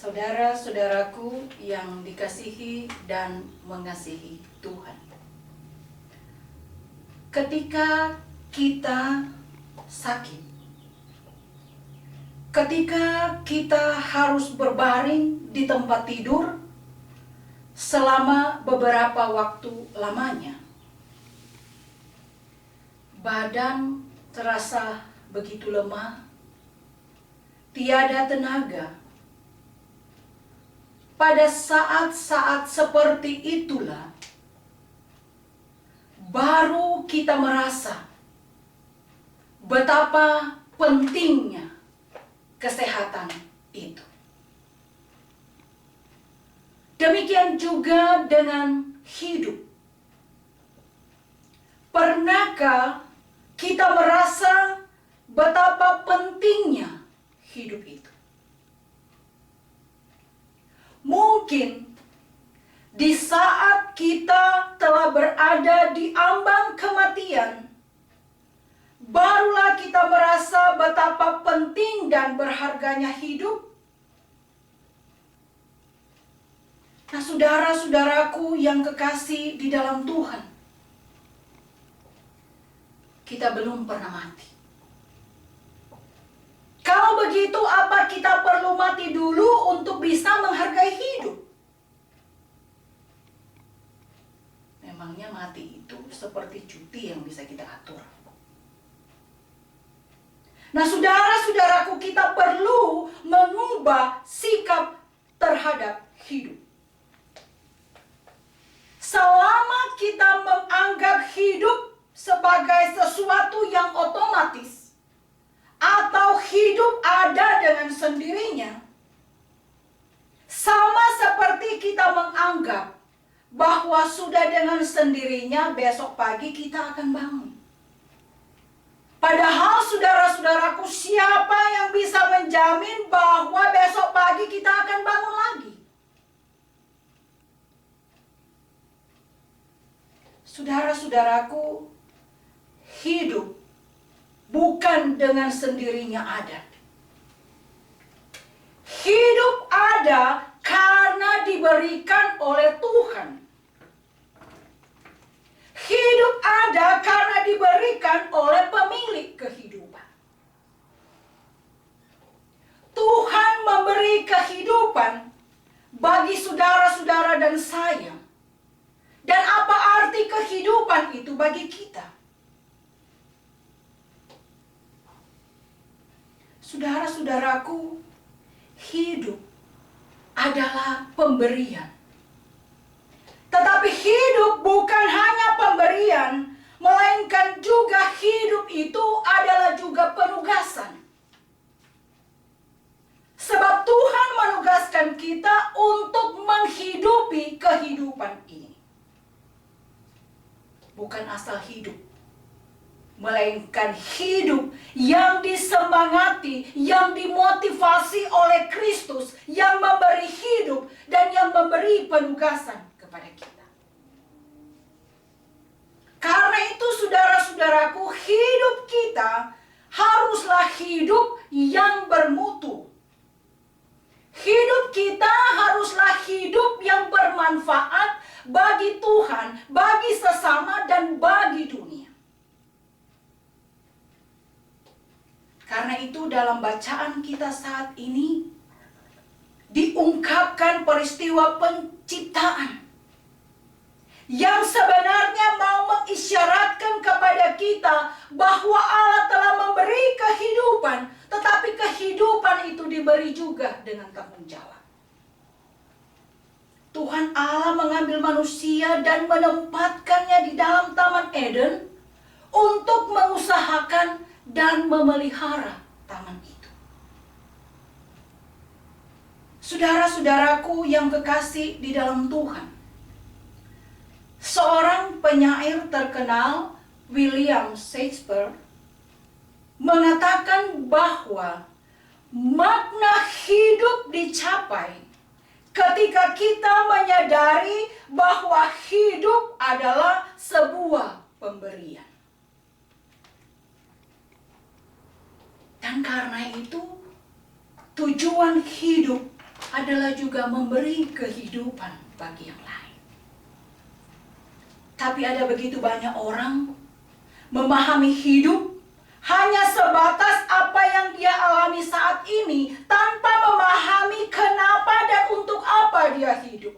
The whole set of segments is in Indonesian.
Saudara-saudaraku yang dikasihi dan mengasihi Tuhan. Ketika kita sakit, ketika kita harus berbaring di tempat tidur selama beberapa waktu lamanya, badan terasa begitu lemah, tiada tenaga. Pada saat-saat seperti itulah baru kita merasa betapa pentingnya kesehatan itu. Demikian juga dengan hidup. Pernahkah kita merasa betapa pentingnya hidup itu? Mungkin di saat kita telah berada di ambang kematian, barulah kita merasa betapa penting dan berharganya hidup. Nah, saudara-saudaraku yang kekasih di dalam Tuhan, kita belum pernah mati. Kalau begitu, apa kita perlu mati dulu untuk bisa menghargai hidup? Memangnya mati itu seperti cuti yang bisa kita atur. Nah, saudara-saudaraku, kita perlu mengubah sikap terhadap hidup. Selama kita menganggap hidup sebagai sesuatu yang otomatis, atau hidup ada dengan sendirinya, sama seperti kita menganggap bahwa sudah dengan sendirinya besok pagi kita akan bangun. Padahal saudara-saudaraku, siapa yang bisa menjamin bahwa besok pagi kita akan bangun lagi? Saudara-saudaraku, hidup bukan dengan sendirinya ada. Hidup ada karena diberikan oleh Tuhan. Hidup ada karena diberikan oleh pemilik kehidupan. Tuhan memberi kehidupan bagi saudara-saudara dan saya. Dan apa arti kehidupan itu bagi kita? Saudara-saudaraku, hidup adalah pemberian. Tetapi hidup bukan hanya pemberian, melainkan juga hidup itu adalah juga penugasan. Sebab Tuhan menugaskan kita untuk menghidupi kehidupan ini. Bukan asal hidup, melainkan hidup yang disemangati, yang dimotivasi oleh Kristus, yang memberi hidup dan yang memberi penugasan kepada kita. Karena itu saudara-saudaraku, hidup kita haruslah hidup yang bermutu. Hidup kita haruslah hidup yang bermanfaat bagi Tuhan, bagi sesama, dan bagi dunia. Karena itu dalam bacaan kita saat ini diungkapkan peristiwa penciptaan yang sebenarnya mau mengisyaratkan kepada kita bahwa Allah telah memberi kehidupan, tetapi kehidupan itu diberi juga dengan tanggung jawab. Tuhan Allah mengambil manusia dan menempatkannya di dalam Taman Eden untuk mengusahakan dan memelihara taman itu. Saudara-saudaraku yang kekasih di dalam Tuhan, seorang penyair terkenal, William Shakespeare, mengatakan bahwa makna hidup dicapai ketika kita menyadari bahwa hidup adalah sebuah pemberian. Dan karena itu, tujuan hidup adalah juga memberi kehidupan bagi yang lain. Tapi ada begitu banyak orang memahami hidup hanya sebatas apa yang dia alami saat ini, tanpa memahami kenapa dan untuk apa dia hidup.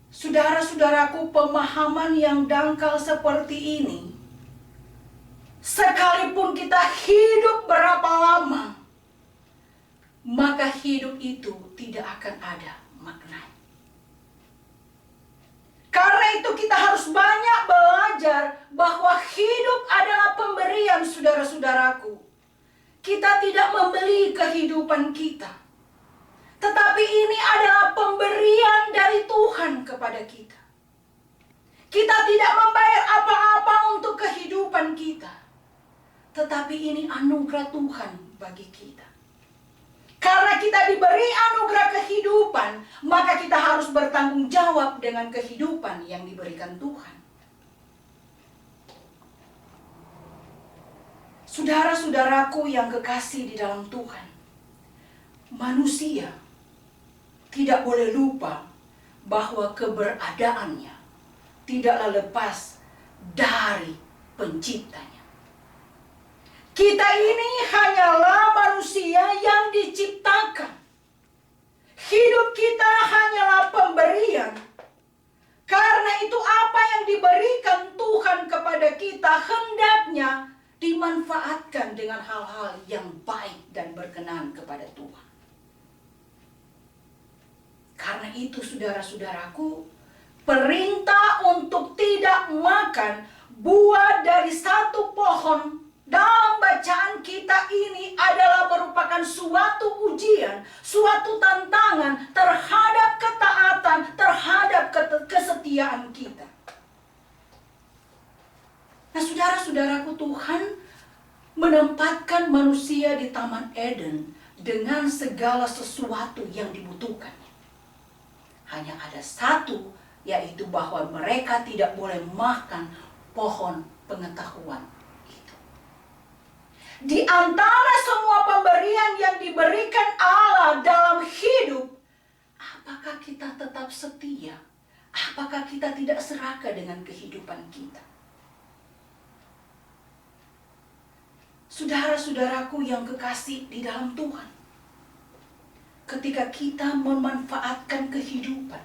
Saudara-saudaraku, pemahaman yang dangkal seperti ini, sekalipun kita hidup berapa lama, maka hidup itu tidak akan ada maknanya. Karena itu kita harus banyak belajar bahwa hidup adalah pemberian, saudara-saudaraku. Kita tidak membeli kehidupan kita, tetapi ini adalah pemberian dari Tuhan kepada kita. Kita tidak membayar apa-apa untuk kehidupan kita, tetapi ini anugerah Tuhan bagi kita. Karena kita diberi anugerah kehidupan, maka kita harus bertanggung jawab dengan kehidupan yang diberikan Tuhan. Saudara-saudaraku yang kekasih di dalam Tuhan, manusia tidak boleh lupa bahwa keberadaannya tidaklah lepas dari penciptanya. Kita ini hanyalah manusia yang diciptakan. Hidup kita hanyalah pemberian. Karena itu apa yang diberikan Tuhan kepada kita hendaknya dimanfaatkan dengan hal-hal yang baik dan berkenan kepada Tuhan. Karena itu saudara-saudaraku, perintah untuk tidak makan buah dari satu pohon dalam bacaan kita ini adalah merupakan suatu ujian, suatu tantangan terhadap ketaatan, terhadap kesetiaan kita. Nah, saudara-saudaraku, Tuhan menempatkan manusia di Taman Eden dengan segala sesuatu yang dibutuhkannya. Hanya ada satu, yaitu bahwa mereka tidak boleh makan pohon pengetahuan. Di antara semua pemberian yang diberikan Allah dalam hidup, apakah kita tetap setia? Apakah kita tidak serakah dengan kehidupan kita? Saudara-saudaraku yang kekasih di dalam Tuhan, ketika kita memanfaatkan kehidupan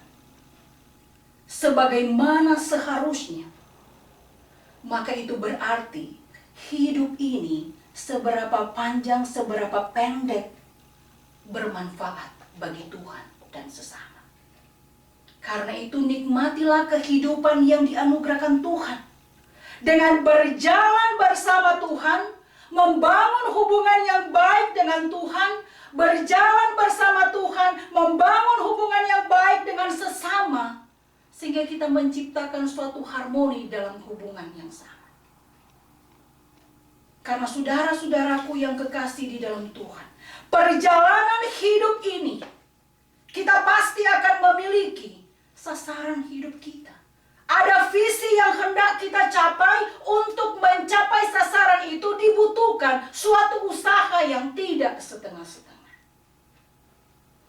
sebagaimana seharusnya, maka itu berarti hidup ini seberapa panjang, seberapa pendek bermanfaat bagi Tuhan dan sesama. Karena itu nikmatilah kehidupan yang dianugerahkan Tuhan. Dengan berjalan bersama Tuhan, membangun hubungan yang baik dengan Tuhan, berjalan bersama Tuhan, membangun hubungan yang baik dengan sesama, sehingga kita menciptakan suatu harmoni dalam hubungan yang sama. Karena saudara-saudaraku yang kekasih di dalam Tuhan, perjalanan hidup ini, kita pasti akan memiliki sasaran hidup kita. Ada visi yang hendak kita capai. Untuk mencapai sasaran itu dibutuhkan suatu usaha yang tidak setengah-setengah.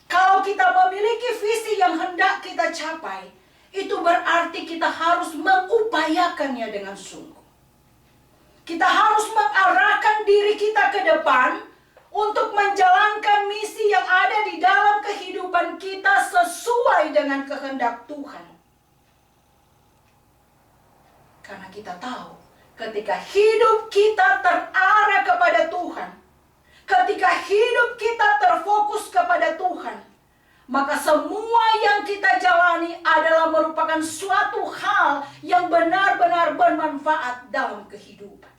Kalau kita memiliki visi yang hendak kita capai, itu berarti kita harus mengupayakannya dengan sungguh. Kita harus mengarahkan diri kita ke depan untuk menjalankan misi yang ada di dalam kehidupan kita sesuai dengan kehendak Tuhan. Karena kita tahu, ketika hidup kita terarah kepada Tuhan, ketika hidup kita terfokus kepada Tuhan, maka semua yang kita jalani adalah merupakan suatu hal yang benar-benar bermanfaat dalam kehidupan.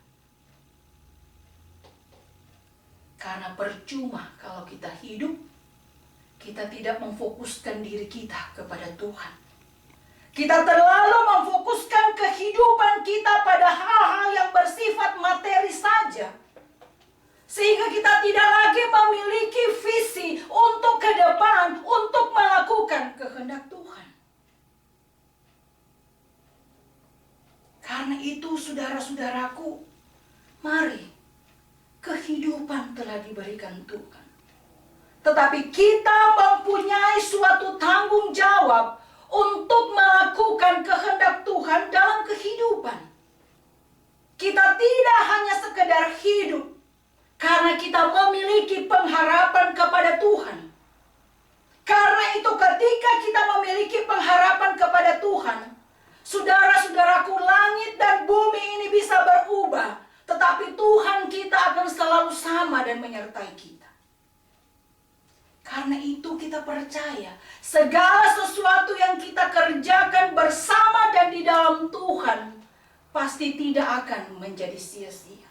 Karena percuma kalau kita hidup, kita tidak memfokuskan diri kita kepada Tuhan. Kita terlalu memfokuskan kehidupan kita pada hal-hal yang bersifat materi saja. Sehingga kita tidak lagi memiliki visi untuk ke depan, untuk melakukan kehendak Tuhan. Karena itu saudara-saudaraku, mari kehidupan telah diberikan Tuhan. Tetapi kita mempunyai suatu tanggung jawab untuk melakukan kehendak Tuhan dalam kehidupan. Kita tidak hanya sekedar hidup karena kita memiliki pengharapan kepada Tuhan. Karena itu ketika kita memiliki pengharapan kepada Tuhan, saudara-saudaraku, langit dan bumi ini bisa berubah, tetapi Tuhan kita akan selalu sama dan menyertai kita. Karena itu kita percaya segala sesuatu yang kita kerjakan bersama dan di dalam Tuhan pasti tidak akan menjadi sia-sia.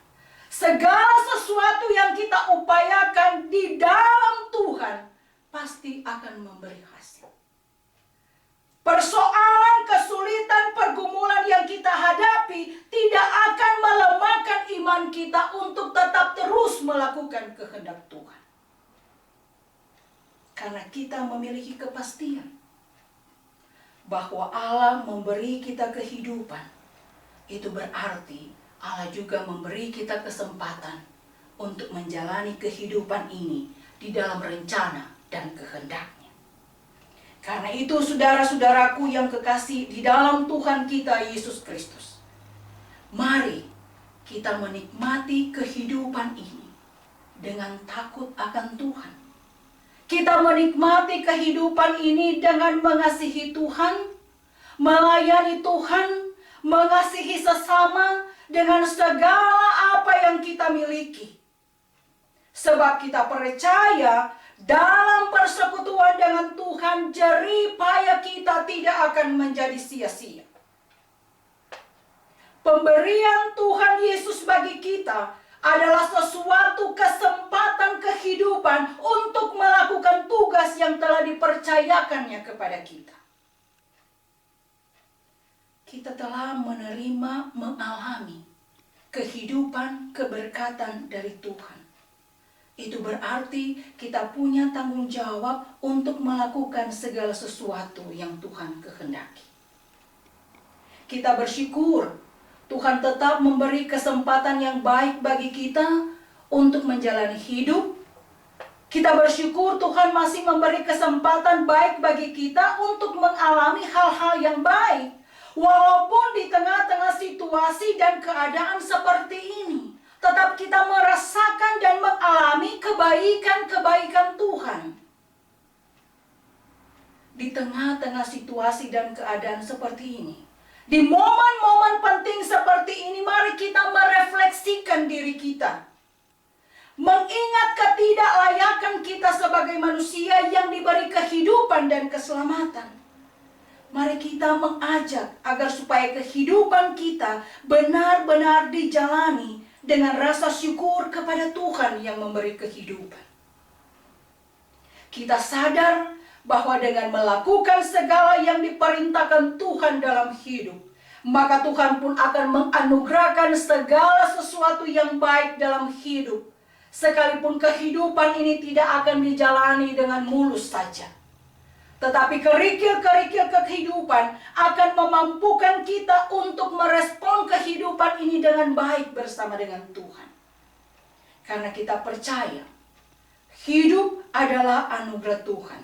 Segala sesuatu yang kita upayakan di dalam Tuhan pasti akan memberi hasil. Persoalan, kesulitan, pergumulan yang kita hadapi tidak akan melemahkan iman kita untuk tetap terus melakukan kehendak Tuhan. Karena kita memiliki kepastian bahwa Allah memberi kita kehidupan. Itu berarti Allah juga memberi kita kesempatan untuk menjalani kehidupan ini di dalam rencana dan kehendaknya. Karena itu saudara-saudaraku yang kekasih di dalam Tuhan kita Yesus Kristus, mari kita menikmati kehidupan ini dengan takut akan Tuhan. Kita menikmati kehidupan ini dengan mengasihi Tuhan, melayani Tuhan, mengasihi sesama dengan segala apa yang kita miliki. Sebab kita percaya dalam persekutuan dengan Tuhan, jerih payah kita tidak akan menjadi sia-sia. Pemberian Tuhan Yesus bagi kita adalah sesuatu kesempatan kehidupan untuk melakukan tugas yang telah dipercayakannya kepada kita. Kita telah menerima, mengalami kehidupan keberkatan dari Tuhan. Itu berarti kita punya tanggung jawab untuk melakukan segala sesuatu yang Tuhan kehendaki. Kita bersyukur Tuhan tetap memberi kesempatan yang baik bagi kita untuk menjalani hidup. Kita bersyukur Tuhan masih memberi kesempatan baik bagi kita untuk mengalami hal-hal yang baik. Walaupun di tengah-tengah situasi dan keadaan seperti ini, tetap kita merasakan dan mengalami kebaikan-kebaikan Tuhan. Di tengah-tengah situasi dan keadaan seperti ini, di momen-momen penting seperti ini, mari kita merefleksikan diri kita. Mengingat ketidaklayakan kita sebagai manusia yang diberi kehidupan dan keselamatan. Mari kita mengajak agar supaya kehidupan kita benar-benar dijalani dengan rasa syukur kepada Tuhan yang memberi kehidupan. Kita sadar bahwa dengan melakukan segala yang diperintahkan Tuhan dalam hidup, maka Tuhan pun akan menganugerahkan segala sesuatu yang baik dalam hidup. Sekalipun kehidupan ini tidak akan dijalani dengan mulus saja. Tetapi kerikil-kerikil kehidupan akan memampukan kita untuk merespon kehidupan ini dengan baik bersama dengan Tuhan. Karena kita percaya, hidup adalah anugerah Tuhan.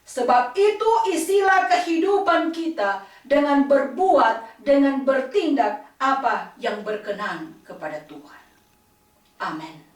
Sebab itu isilah kehidupan kita dengan berbuat, dengan bertindak apa yang berkenan kepada Tuhan. Amin.